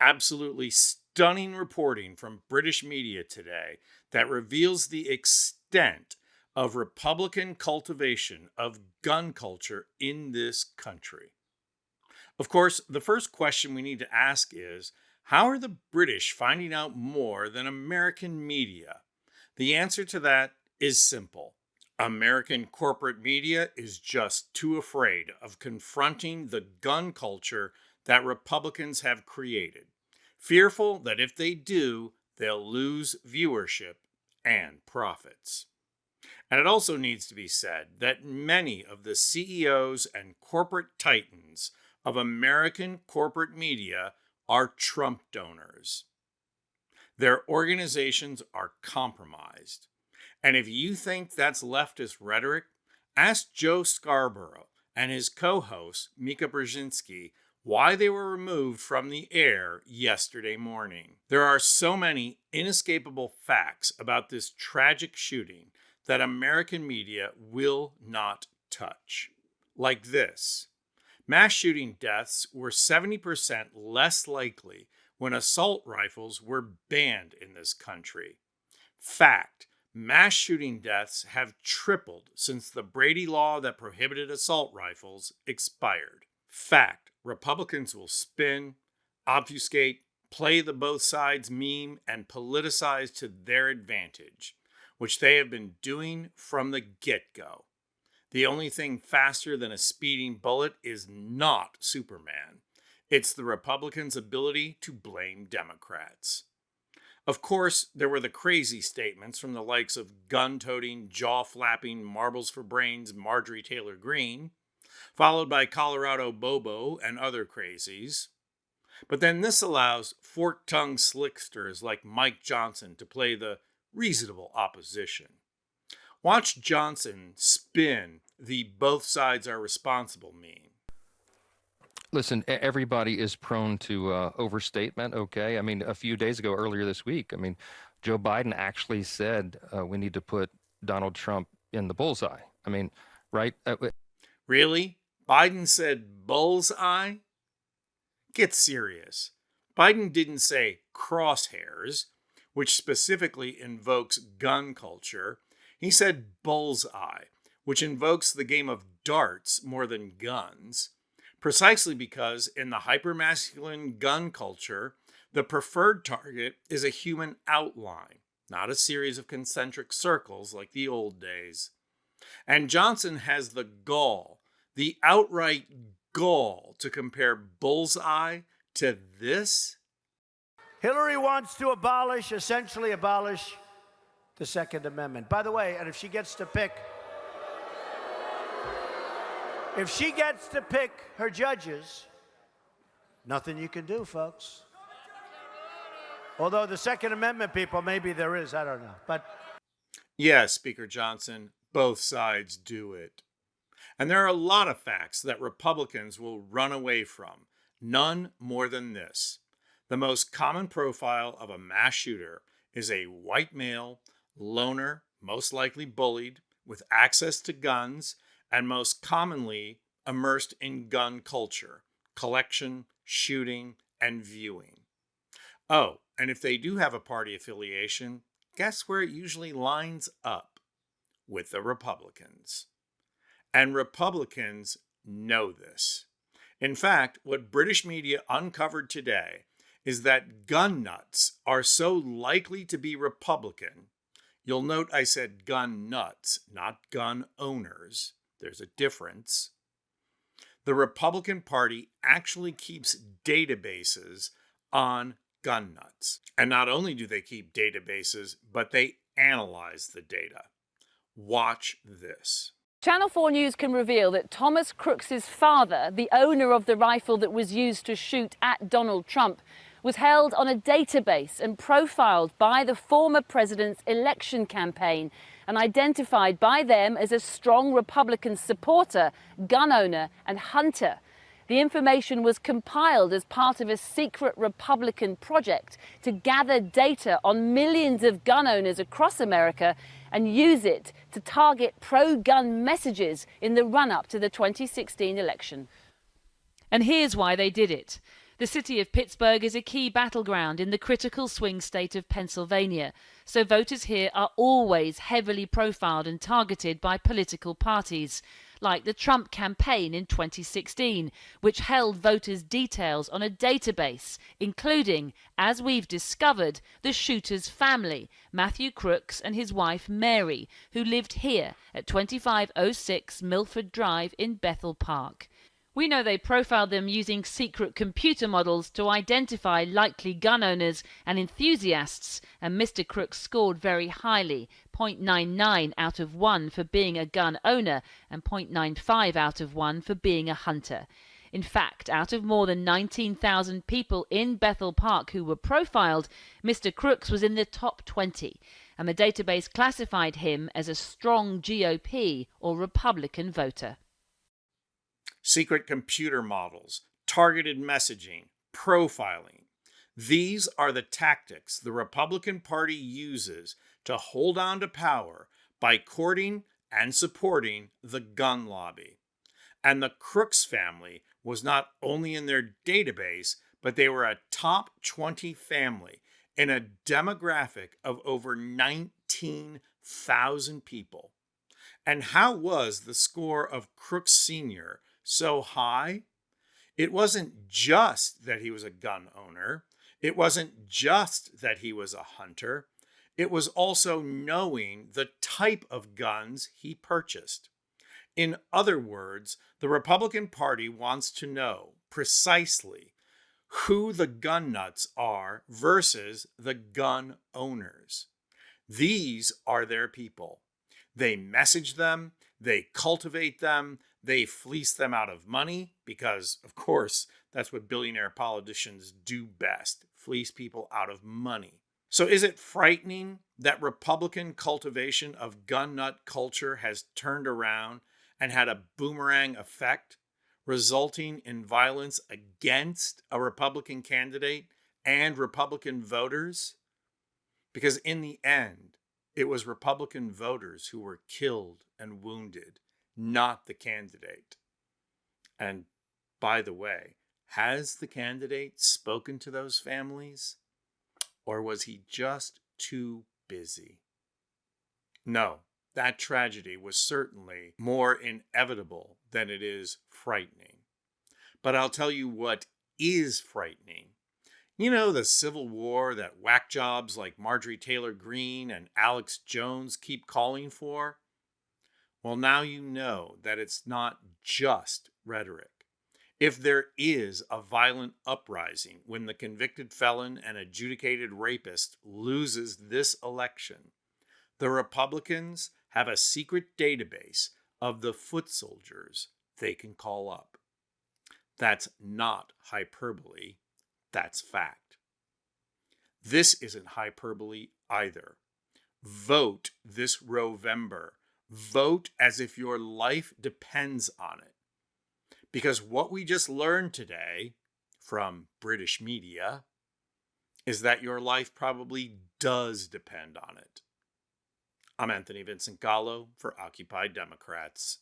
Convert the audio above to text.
absolutely stunning reporting from British media today that reveals the extent of Republican cultivation of gun culture in this country. Of course, the first question we need to ask is, how are the British finding out more than American media? The answer to that is simple. American corporate media is just too afraid of confronting the gun culture that Republicans have created, fearful that if they do, they'll lose viewership and profits. And it also needs to be said that many of the CEOs and corporate titans of American corporate media are Trump donors. Their organizations are compromised. And if you think that's leftist rhetoric, ask Joe Scarborough and his co-host, Mika Brzezinski, why they were removed from the air yesterday morning. There are so many inescapable facts about this tragic shooting that American media will not touch. Like this. Mass shooting deaths were 70% less likely when assault rifles were banned in this country. Fact. Mass shooting deaths have tripled since the Brady law that prohibited assault rifles expired. Fact. Republicans will spin, obfuscate, play the both sides meme, and politicize to their advantage, which they have been doing from the get-go. The only thing faster than a speeding bullet is not Superman. It's the Republicans' ability to blame Democrats. Of course, there were the crazy statements from the likes of gun-toting, jaw-flapping, marbles for brains Marjorie Taylor Greene, followed by Colorado Bobo and other crazies. But then this allows fork-tongued slicksters like Mike Johnson to play the reasonable opposition. Watch Johnson spin the both sides are responsible meme. Listen, everybody is prone to overstatement, okay? I mean, a few days ago, earlier this week, Joe Biden actually said we need to put Donald Trump in the bullseye. I mean, right? Really? Biden said bullseye? Get serious. Biden didn't say crosshairs, which specifically invokes gun culture. He said bullseye, which invokes the game of darts more than guns. Precisely because in the hypermasculine gun culture, the preferred target is a human outline, not a series of concentric circles like the old days. And Johnson has the gall, the outright gall, to compare bullseye to this. Hillary wants to essentially abolish the Second Amendment. By the way, and if she gets to pick her judges, nothing you can do, folks. Although the Second Amendment people, maybe there is, I don't know. But yes, Speaker Johnson, both sides do it. And there are a lot of facts that Republicans will run away from, none more than this. The most common profile of a mass shooter is a white male, loner, most likely bullied, with access to guns, and most commonly immersed in gun culture, collection, shooting, and viewing. Oh, and if they do have a party affiliation, guess where it usually lines up? With the Republicans. And Republicans know this. In fact, what British media uncovered today is that gun nuts are so likely to be Republican. You'll note I said gun nuts, not gun owners. There's a difference. The Republican Party actually keeps databases on gun nuts. And not only do they keep databases, but they analyze the data. Watch this. Channel 4 News can reveal that Thomas Crooks's father, the owner of the rifle that was used to shoot at Donald Trump, was held on a database and profiled by the former president's election campaign and identified by them as a strong Republican supporter, gun owner, and hunter. The information was compiled as part of a secret Republican project to gather data on millions of gun owners across America and use it to target pro-gun messages in the run-up to the 2016 election. And here's why they did it. The city of Pittsburgh is a key battleground in the critical swing state of Pennsylvania, so voters here are always heavily profiled and targeted by political parties, like the Trump campaign in 2016, which held voters' details on a database, including, as we've discovered, the shooter's family, Matthew Crooks and his wife Mary, who lived here at 2506 Milford Drive in Bethel Park. We know they profiled them using secret computer models to identify likely gun owners and enthusiasts, and Mr. Crooks scored very highly, 0.99 out of 1 for being a gun owner and 0.95 out of 1 for being a hunter. In fact, out of more than 19,000 people in Bethel Park who were profiled, Mr. Crooks was in the top 20, and the database classified him as a strong GOP or Republican voter. Secret computer models, targeted messaging, profiling. These are the tactics the Republican Party uses to hold on to power by courting and supporting the gun lobby. And the Crooks family was not only in their database, but they were a top 20 family in a demographic of over 19,000 people. And how was the score of Crooks Sr. so high? It wasn't just that he was a gun owner. It wasn't just that he was a hunter. It was also knowing the type of guns he purchased. In other words, the Republican Party wants to know precisely who the gun nuts are versus the gun owners. These are their people. They message them, they cultivate them, they fleece them out of money because, of course, that's what billionaire politicians do best, fleece people out of money. So is it frightening that Republican cultivation of gun nut culture has turned around and had a boomerang effect, resulting in violence against a Republican candidate and Republican voters? Because in the end, it was Republican voters who were killed and wounded, not the candidate. And by the way, has the candidate spoken to those families? Or was he just too busy? No, that tragedy was certainly more inevitable than it is frightening. But I'll tell you what is frightening. You know, the Civil War that whack jobs like Marjorie Taylor Greene and Alex Jones keep calling for? Well, now you know that it's not just rhetoric. If there is a violent uprising when the convicted felon and adjudicated rapist loses this election, the Republicans have a secret database of the foot soldiers they can call up. That's not hyperbole. That's fact. This isn't hyperbole either. Vote this Rovember. Vote as if your life depends on it. Because what we just learned today from British media is that your life probably does depend on it. I'm Anthony Vincent Gallo for Occupy Democrats.